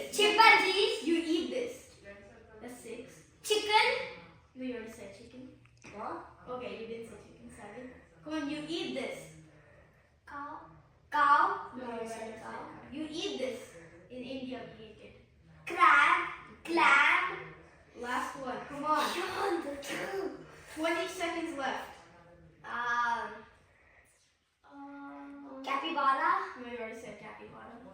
this. Chimpanzees. You eat this. That's 6. Chicken. No, you already said chicken. What? Okay, you didn't say chicken. 7. Come on, you eat this. Cow. Cow. No, you already said cow. You eat this. In India, we eat it. Crab. Clam. Last one. Come on. 20 seconds left. Capybara. No, you already said capybara.